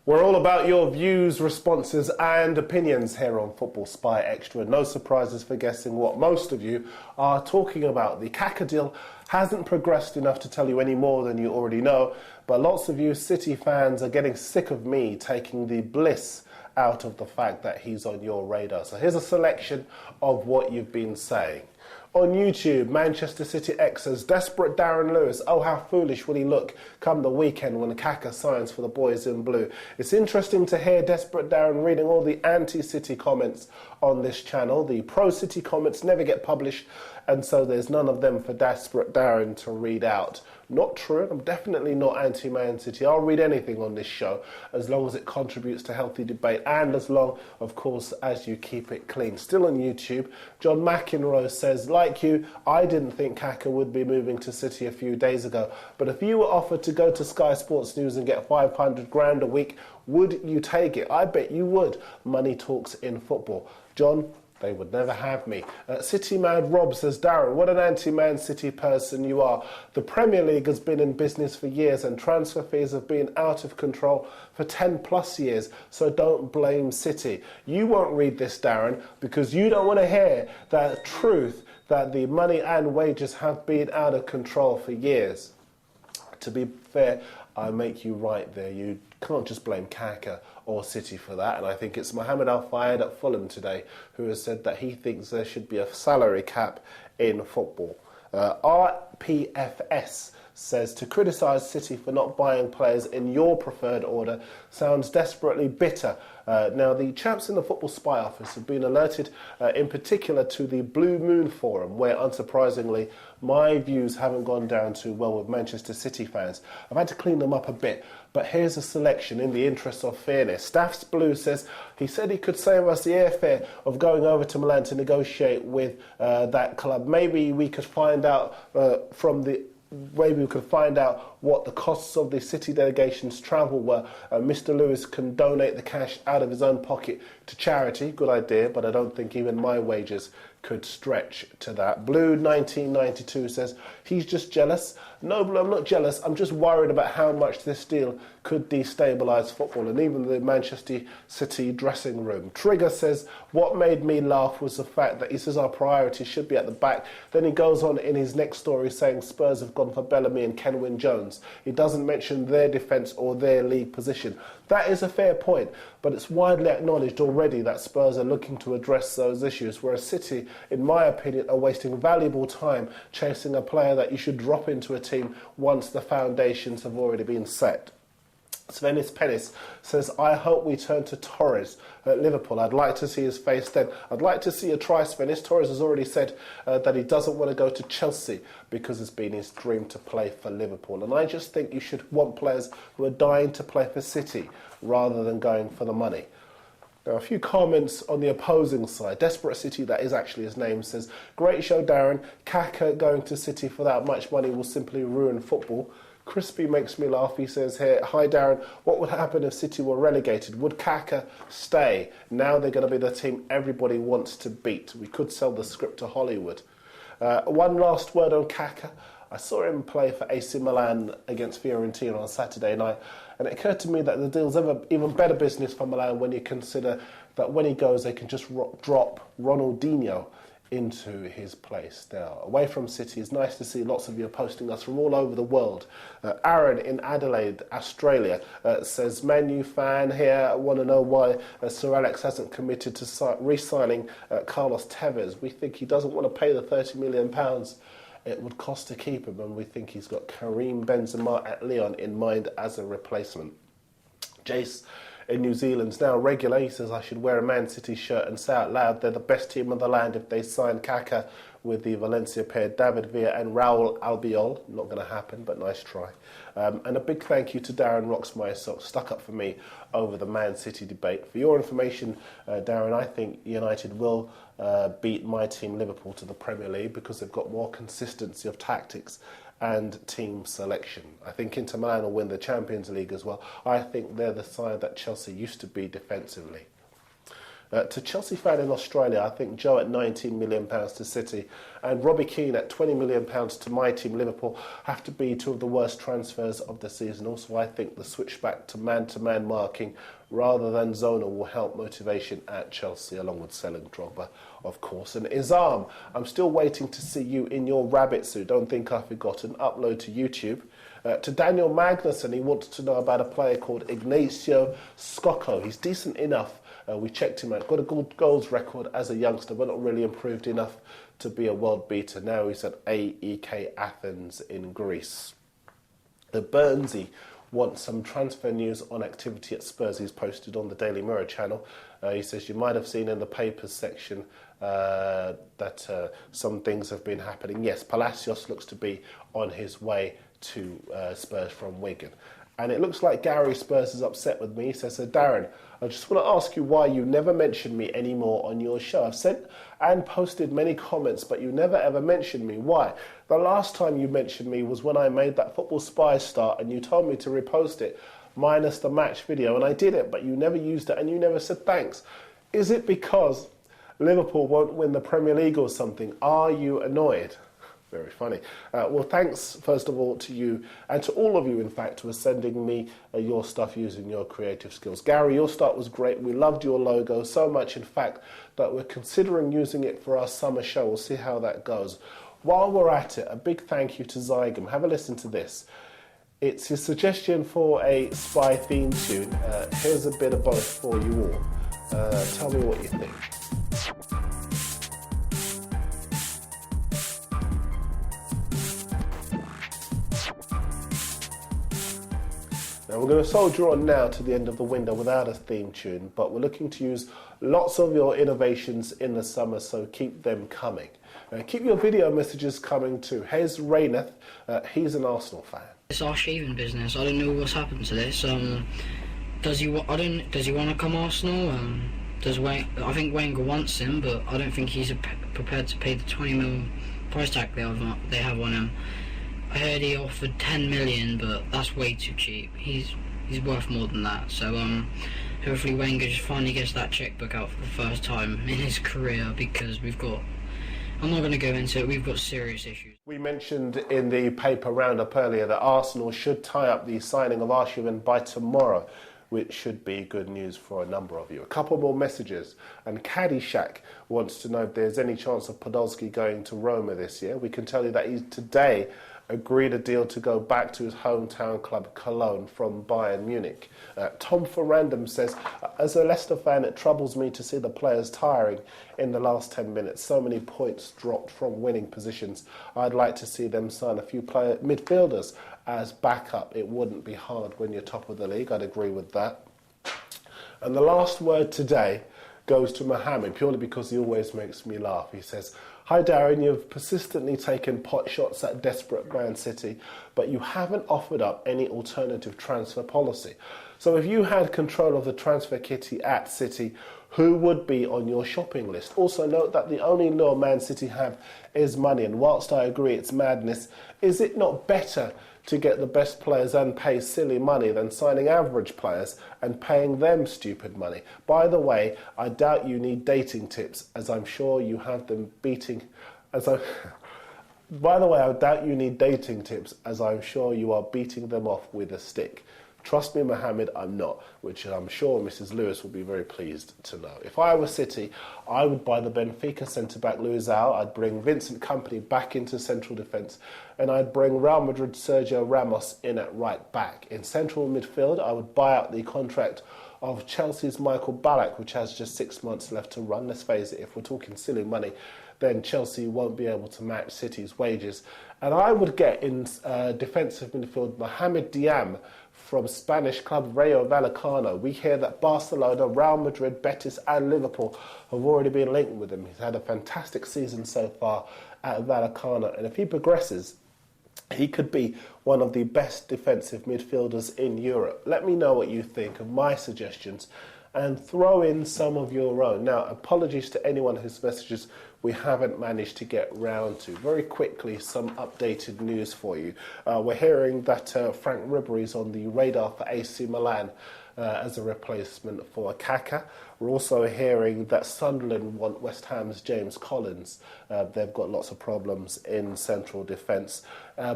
We're all about your views, responses and opinions here on Football Spy Extra. No surprises for guessing what most of you are talking about. The Kaka deal hasn't progressed enough to tell you any more than you already know, but lots of you City fans are getting sick of me taking the bliss out of the fact that he's on your radar. So here's a selection of what you've been saying. On YouTube, Manchester City X says, desperate Darren Lewis. Oh, how foolish will he look come the weekend when Kaka signs for the boys in blue. It's interesting to hear desperate Darren reading all the anti-City comments on this channel. The pro-City comments never get published, and so there's none of them for desperate Darren to read out. Not true. I'm definitely not anti-Man City. I'll read anything on this show as long as it contributes to healthy debate and as long, of course, as you keep it clean. Still on YouTube, John McEnroe says, like you, I didn't think Kaka would be moving to City a few days ago, but if you were offered to go to Sky Sports News and get 500 grand a week, would you take it? I bet you would. Money talks in football. John, they would never have me. City Mad Rob says, Darren, what an anti-Man City person you are. The Premier League has been in business for years and transfer fees have been out of control for 10 plus years, so don't blame City. You won't read this, Darren, because you don't want to hear the truth that the money and wages have been out of control for years. To be fair, I make you right there. You can't just blame Kaka or City for that. And I think it's Mohamed Al-Fayed at Fulham today who has said that he thinks there should be a salary cap in football. RPFS says, to criticise City for not buying players in your preferred order sounds desperately bitter. Now, the chaps in the Football Spy office have been alerted in particular to the Blue Moon Forum, where, unsurprisingly, my views haven't gone down too well with Manchester City fans. I've had to clean them up a bit, but here's a selection in the interest of fairness. Staff's Blue says, he said he could save us the airfare of going over to Milan to negotiate with that club. Maybe we could find out what the costs of the City delegation's travel were. Mr. Lewis can donate the cash out of his own pocket to charity. Good idea, but I don't think even my wages could stretch to that. Blue 1992 says, he's just jealous. No, Blue, I'm not jealous. I'm just worried about how much this deal could destabilise football and even the Manchester City dressing room. Trigger says, what made me laugh was the fact that he says our priority should be at the back. Then he goes on in his next story saying Spurs have gone for Bellamy and Kenwyne Jones. He doesn't mention their defence or their league position. That is a fair point, but it's widely acknowledged already that Spurs are looking to address those issues, whereas City, in my opinion, are wasting valuable time chasing a player that you should drop into a team once the foundations have already been set. Svenis Pennis says, I hope we turn to Torres at Liverpool. I'd like to see his face then. I'd like to see a try, Svenis. Torres has already said that he doesn't want to go to Chelsea because it's been his dream to play for Liverpool. And I just think you should want players who are dying to play for City rather than going for the money. Now, a few comments on the opposing side. Desperate City, that is actually his name, says, great show, Darren. Kaka going to City for that much money will simply ruin football. Crispy makes me laugh. He says here, hi Darren, what would happen if City were relegated? Would Kaka stay? Now they're going to be the team everybody wants to beat. We could sell the script to Hollywood. One last word on Kaka. I saw him play for AC Milan against Fiorentina on Saturday night, and it occurred to me that the deal's even better business for Milan when you consider that when he goes, they can just drop Ronaldinho into his place. Now, away from City, it's nice to see lots of you are posting us from all over the world. Aaron in Adelaide, Australia, says, Man U fan here, I want to know why Sir Alex hasn't committed to re-signing Carlos Tevez. We think he doesn't want to pay the £30 million it would cost to keep him, and we think he's got Karim Benzema at Lyon in mind as a replacement. Jace in New Zealand's now regular. He says I should wear a Man City shirt and say out loud they're the best team in the land if they sign Kaka with the Valencia pair David Villa and Raul Albiol. Not going to happen, but nice try. And a big thank you to Darren Roxmeyer, stuck up for me over the Man City debate. For your information, Darren, I think United will beat my team Liverpool to the Premier League because they've got more consistency of tactics and team selection. I think Inter Milan will win the Champions League as well. I think they're the side that Chelsea used to be defensively. To Chelsea fan in Australia, I think Joe at £19 million to City and Robbie Keane at £20 million to my team, Liverpool, have to be two of the worst transfers of the season. Also, I think the switch back to man-to-man marking rather than zonal will help motivation at Chelsea, along with selling Drogba, of course. And Izam, I'm still waiting to see you in your rabbit suit. Don't think I forgot an upload to YouTube. To Daniel Magnuson, he wants to know about a player called Ignacio Scocco. He's decent enough. We checked him out. Got a good goals record as a youngster, but not really improved enough to be a world beater. Now he's at AEK Athens in Greece. The Burnsy wants some transfer news on activity at Spurs. He's posted on the Daily Mirror channel. He says you might have seen in the papers section that some things have been happening. Yes, Palacios looks to be on his way to Spurs from Wigan. And it looks like Gary Spurs is upset with me. He says, Darren, I just want to ask you why you never mention me anymore on your show. I've sent and posted many comments, but you never ever mentioned me. Why? The last time you mentioned me was when I made that Football Spy start and you told me to repost it, minus the match video. And I did it, but you never used it and you never said thanks. Is it because Liverpool won't win the Premier League or something? Are you annoyed? Very funny. Well, thanks, first of all, to you, and to all of you, in fact, who are sending me your stuff using your creative skills. Gary, your start was great. We loved your logo so much, in fact, that we're considering using it for our summer show. We'll see how that goes. While we're at it, a big thank you to Zygum. Have a listen to this. It's his suggestion for a Spy theme tune. Here's a bit of both for you all. Tell me what you think. Now we're going to soldier on now to the end of the window without a theme tune, but we're looking to use lots of your innovations in the summer, so keep them coming. Keep your video messages coming too. Hez Rayneth, he's an Arsenal fan. It's our shaving business. I don't know what's happened to this. Does he want to come Arsenal? I think Wenger wants him, but I don't think he's prepared to pay the 20 mil price tag they have on him. I heard he offered 10 million, but that's way too cheap. He's worth more than that. So hopefully Wenger just finally gets that checkbook out for the first time in his career, because I'm not going to go into it, we've got serious issues. We mentioned in the paper roundup earlier that Arsenal should tie up the signing of Arshavin by tomorrow, which should be good news for a number of you. A couple more messages. And Caddyshack wants to know if there's any chance of Podolski going to Roma this year. We can tell you that he's today agreed a deal to go back to his hometown club Cologne from Bayern Munich. Tom for Random says, as a Leicester fan, it troubles me to see the players tiring in the last 10 minutes. So many points dropped from winning positions. I'd like to see them sign a few midfielders as backup. It wouldn't be hard when you're top of the league. I'd agree with that. And the last word today goes to Mohammed, purely because he always makes me laugh. He says, hi Darren, you've persistently taken pot shots at desperate Man City, but you haven't offered up any alternative transfer policy. So if you had control of the transfer kitty at City, who would be on your shopping list? Also note that the only lure Man City have is money, and whilst I agree it's madness, is it not better to get the best players and pay silly money than signing average players and paying them stupid money? By the way, I doubt you need dating tips, as I'm sure you have them beating... By the way, I doubt you need dating tips, as I'm sure you are beating them off with a stick. Trust me, Mohammed, I'm not, which I'm sure Mrs. Lewis will be very pleased to know. If I were City, I would buy the Benfica centre-back Luizão, I'd bring Vincent Kompany back into central defence, and I'd bring Real Madrid Sergio Ramos in at right back. In central midfield, I would buy out the contract of Chelsea's Michael Ballack, which has just 6 months left to run. Let's face it, if we're talking silly money, then Chelsea won't be able to match City's wages. And I would get in defensive midfield Mohamed Diam from Spanish club Rayo Vallecano. We hear that Barcelona, Real Madrid, Betis and Liverpool have already been linked with him. He's had a fantastic season so far at Vallecano, and if he progresses, he could be one of the best defensive midfielders in Europe. Let me know what you think of my suggestions and throw in some of your own. Now, apologies to anyone whose messages we haven't managed to get round to. Very quickly, some updated news for you. We're hearing that Frank Ribery's on the radar for AC Milan. as a replacement for Kaka. We're also hearing that Sunderland want West Ham's James Collins. They've got lots of problems in central defence.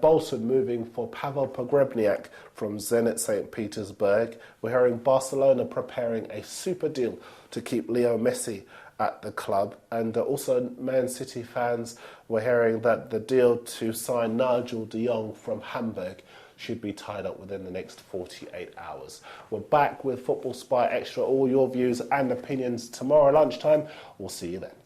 Bolton moving for Pavel Pogrebniak from Zenit St. Petersburg. We're hearing Barcelona preparing a super deal to keep Leo Messi at the club. And also Man City fans were hearing that the deal to sign Nigel de Jong from Hamburg should be tied up within the next 48 hours. We're back with Football Spy Extra, all your views and opinions tomorrow lunchtime. We'll see you then.